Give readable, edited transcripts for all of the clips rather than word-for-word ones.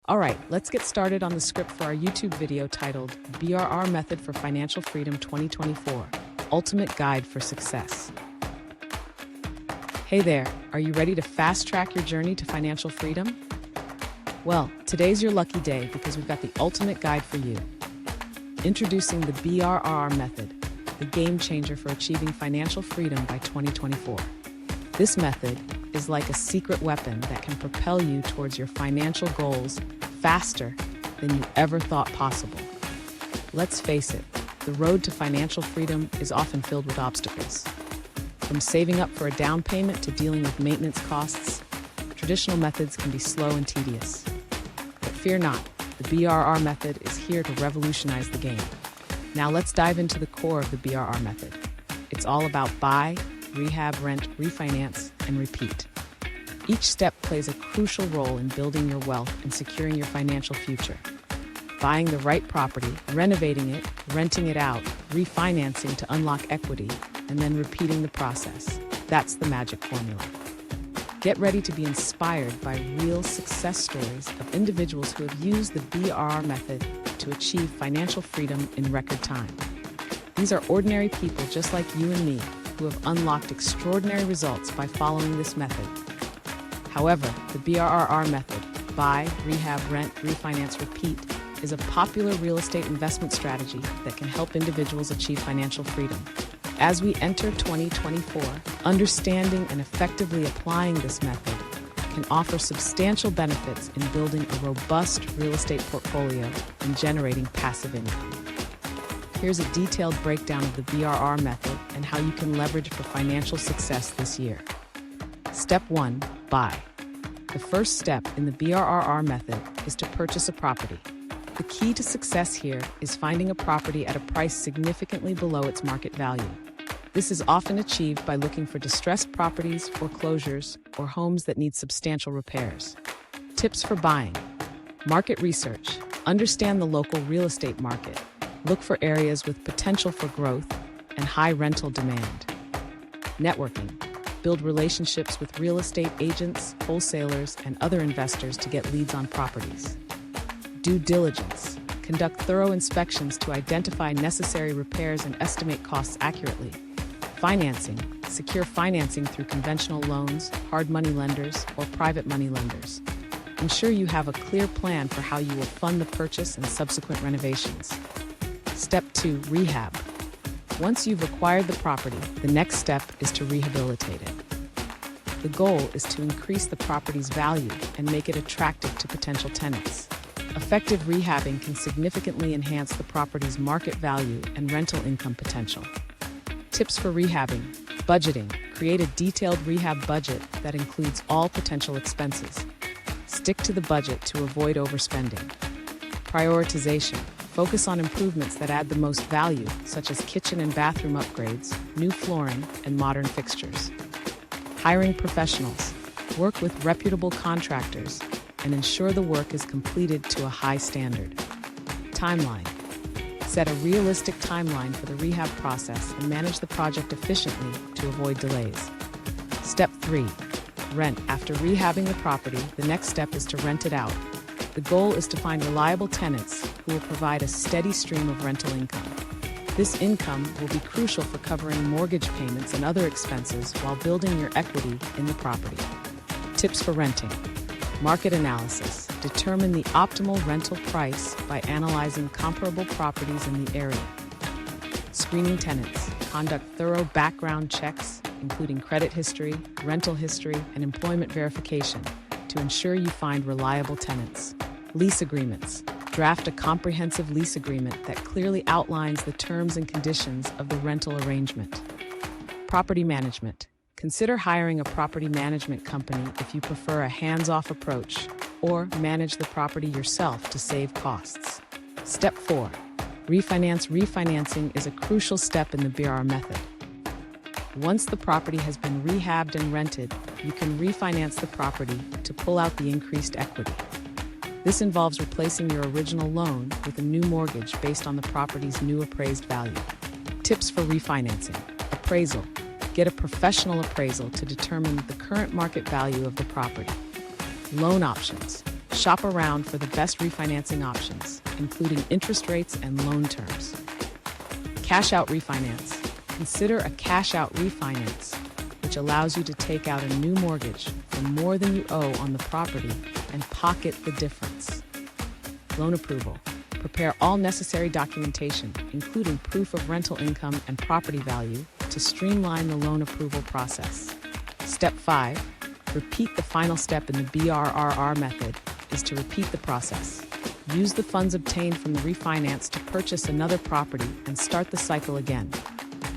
Alright, let's get started on the script for our YouTube video titled BRRR Method for Financial Freedom 2024, Ultimate Guide for Success. Hey there, are you ready to fast-track your journey to financial freedom? Well, today's your lucky day because we've got the ultimate guide for you. Introducing the BRRR Method, the game changer for achieving financial freedom by 2024. This method is like a secret weapon that can propel you towards your financial goals faster than you ever thought possible. Let's face it, the road to financial freedom is often filled with obstacles. From saving up for a down payment to dealing with maintenance costs, traditional methods can be slow and tedious. But fear not, the BRRR method is here to revolutionize the game. Now let's dive into the core of the BRRR method. It's all about buy, rehab, rent, refinance, and repeat. Each step plays a crucial role in building your wealth and securing your financial future. Buying the right property, renovating it, renting it out, refinancing to unlock equity, and then repeating the process. That's the magic formula. Get ready to be inspired by real success stories of individuals who have used the BRRR method to achieve financial freedom in record time. These are ordinary people just like you and me who have unlocked extraordinary results by following this method. However, the BRRR method, buy, rehab, rent, refinance, repeat, is a popular real estate investment strategy that can help individuals achieve financial freedom. As we enter 2024, understanding and effectively applying this method can offer substantial benefits in building a robust real estate portfolio and generating passive income. Here's a detailed breakdown of the BRRR method and how you can leverage for financial success this year. Step 1. Buy. The first step in the BRRR method is to purchase a property. The key to success here is finding a property at a price significantly below its market value. This is often achieved by looking for distressed properties, foreclosures, or homes that need substantial repairs. Tips for buying. Market research. Understand the local real estate market. Look for areas with potential for growth and high rental demand. Networking. Build relationships with real estate agents, wholesalers, and other investors to get leads on properties. Due diligence. Conduct thorough inspections to identify necessary repairs and estimate costs accurately. Financing. Secure financing through conventional loans, hard money lenders, or private money lenders. Ensure you have a clear plan for how you will fund the purchase and subsequent renovations. Step 2. Rehab. Once you've acquired the property, the next step is to rehabilitate it. The goal is to increase the property's value and make it attractive to potential tenants. Effective rehabbing can significantly enhance the property's market value and rental income potential. Tips for rehabbing. Budgeting. Create a detailed rehab budget that includes all potential expenses. Stick to the budget to avoid overspending. Prioritization. Focus on improvements that add the most value, such as kitchen and bathroom upgrades, new flooring, and modern fixtures. Hiring professionals. Work with reputable contractors and ensure the work is completed to a high standard. Timeline. Set a realistic timeline for the rehab process and manage the project efficiently to avoid delays. Step 3. Rent. After rehabbing the property, the next step is to rent it out. The goal is to find reliable tenants who will provide a steady stream of rental income. This income will be crucial for covering mortgage payments and other expenses while building your equity in the property. Tips for renting. Market analysis. Determine the optimal rental price by analyzing comparable properties in the area. Screening tenants. Conduct thorough background checks, including credit history, rental history, and employment verification, to ensure you find reliable tenants. Lease agreements. Draft a comprehensive lease agreement that clearly outlines the terms and conditions of the rental arrangement. Property management. Consider hiring a property management company if you prefer a hands-off approach, or manage the property yourself to save costs. Step 4. Refinance. Refinancing is a crucial step in the BRRR method. Once the property has been rehabbed and rented, you can refinance the property to pull out the increased equity. This involves replacing your original loan with a new mortgage based on the property's new appraised value. Tips for refinancing. Appraisal. Get a professional appraisal to determine the current market value of the property. Loan options. Shop around for the best refinancing options, including interest rates and loan terms. Cash out refinance. Consider a cash out refinance, which allows you to take out a new mortgage for more than you owe on the property and pocket the difference. Loan approval. Prepare all necessary documentation, including proof of rental income and property value, to streamline the loan approval process. Step 5. Repeat the final step in the BRRR method is to repeat the process. Use the funds obtained from the refinance to purchase another property and start the cycle again.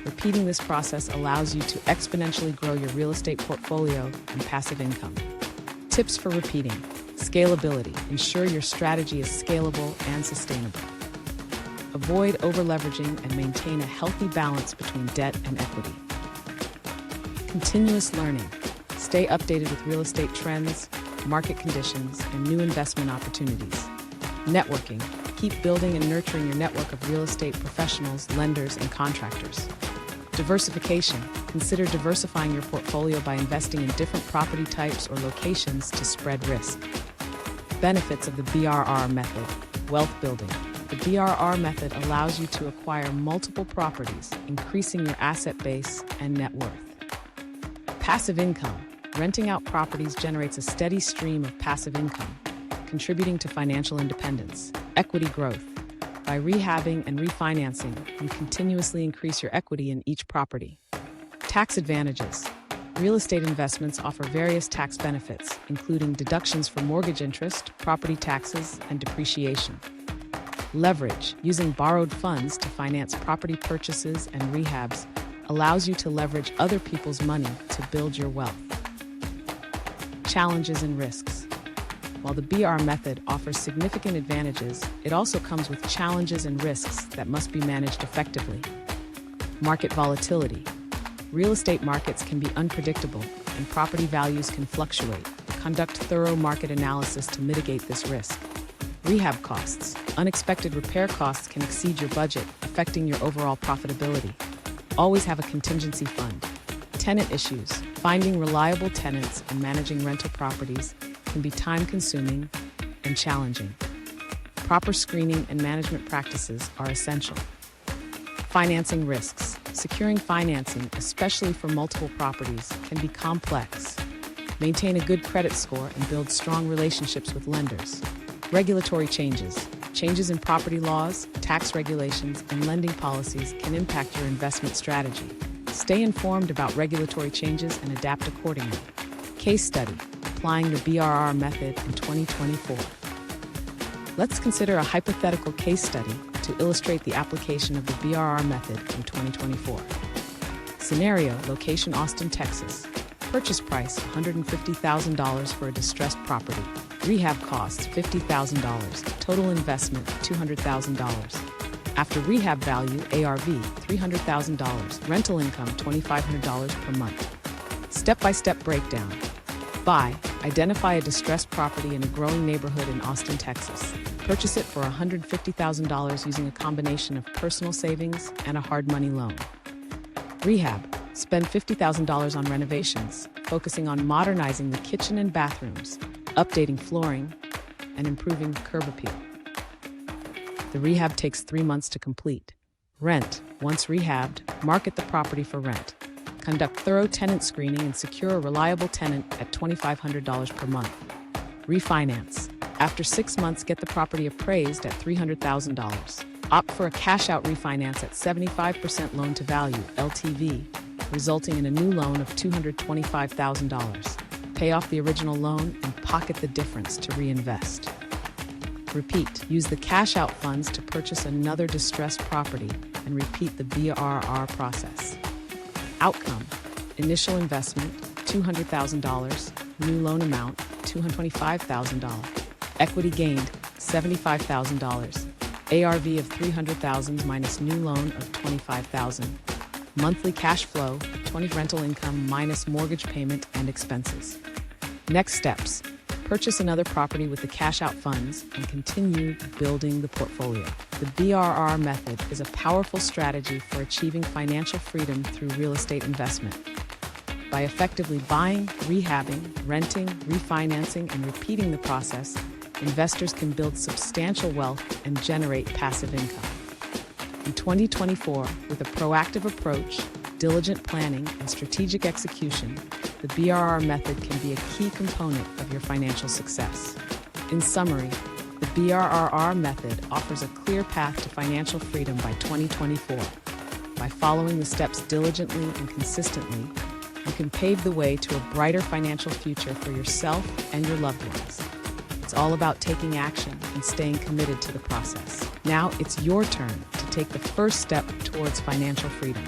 Repeating this process allows you to exponentially grow your real estate portfolio and passive income. Tips for repeating. Scalability. Ensure your strategy is scalable and sustainable. Avoid over-leveraging and maintain a healthy balance between debt and equity. Continuous learning. Stay updated with real estate trends, market conditions, and new investment opportunities. Networking. Keep building and nurturing your network of real estate professionals, lenders, and contractors. Diversification. Consider diversifying your portfolio by investing in different property types or locations to spread risk. Benefits of the BRRR method. Wealth building. The BRRR method allows you to acquire multiple properties, increasing your asset base and net worth. Passive income. Renting out properties generates a steady stream of passive income, contributing to financial independence. Equity growth. By rehabbing and refinancing, you continuously increase your equity in each property. Tax advantages. Real estate investments offer various tax benefits, including deductions for mortgage interest, property taxes, and depreciation. Leverage. Using borrowed funds to finance property purchases and rehabs allows you to leverage other people's money to build your wealth. Challenges and risks. While the BRRR method offers significant advantages, it also comes with challenges and risks that must be managed effectively. Market volatility. Real estate markets can be unpredictable, and property values can fluctuate. Conduct thorough market analysis to mitigate this risk. Rehab costs. Unexpected repair costs can exceed your budget, affecting your overall profitability. Always have a contingency fund. Tenant issues. Finding reliable tenants and managing rental properties can be time-consuming and challenging. Proper screening and management practices are essential. Financing risks. Securing financing, especially for multiple properties, can be complex. Maintain a good credit score and build strong relationships with lenders. Regulatory changes. Changes in property laws, tax regulations, and lending policies can impact your investment strategy. Stay informed about regulatory changes and adapt accordingly. Case study. Applying the BRRR method in 2024. Let's consider a hypothetical case study to illustrate the application of the BRRR method in 2024. Scenario, location Austin, Texas. Purchase price $150,000 for a distressed property. Rehab costs $50,000. Total investment $200,000. After rehab value, ARV $300,000. Rental income $2,500 per month. Step-by-step breakdown. Buy. Identify a distressed property in a growing neighborhood in Austin, Texas. Purchase it for $150,000 using a combination of personal savings and a hard money loan. Rehab. Spend $50,000 on renovations, focusing on modernizing the kitchen and bathrooms, updating flooring, and improving curb appeal. The rehab takes 3 months to complete. Rent. Once rehabbed, market the property for rent. Conduct thorough tenant screening and secure a reliable tenant at $2,500 per month. Refinance. After 6 months, get the property appraised at $300,000. Opt for a cash-out refinance at 75% loan-to-value (LTV), resulting in a new loan of $225,000. Pay off the original loan and pocket the difference to reinvest. Repeat. Use the cash-out funds to purchase another distressed property and repeat the BRRR process. Outcome. Initial investment, $200,000. New loan amount, $225,000. Equity gained, $75,000. ARV of $300,000 minus new loan of $25,000. Monthly cash flow, $20,000 rental income minus mortgage payment and expenses. Next steps. Purchase another property with the cash-out funds and continue building the portfolio. The BRRR method is a powerful strategy for achieving financial freedom through real estate investment. By effectively buying, rehabbing, renting, refinancing, and repeating the process, investors can build substantial wealth and generate passive income. In 2024, with a proactive approach, diligent planning, and strategic execution, the BRRR method can be a key component of your financial success. In summary, the BRRR method offers a clear path to financial freedom by 2024. By following the steps diligently and consistently, you can pave the way to a brighter financial future for yourself and your loved ones. It's all about taking action and staying committed to the process. Now it's your turn to take the first step towards financial freedom.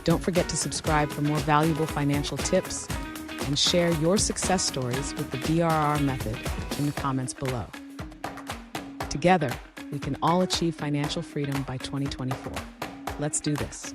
Don't forget to subscribe for more valuable financial tips and share your success stories with the BRRR method in the comments below. Together, we can all achieve financial freedom by 2024. Let's do this.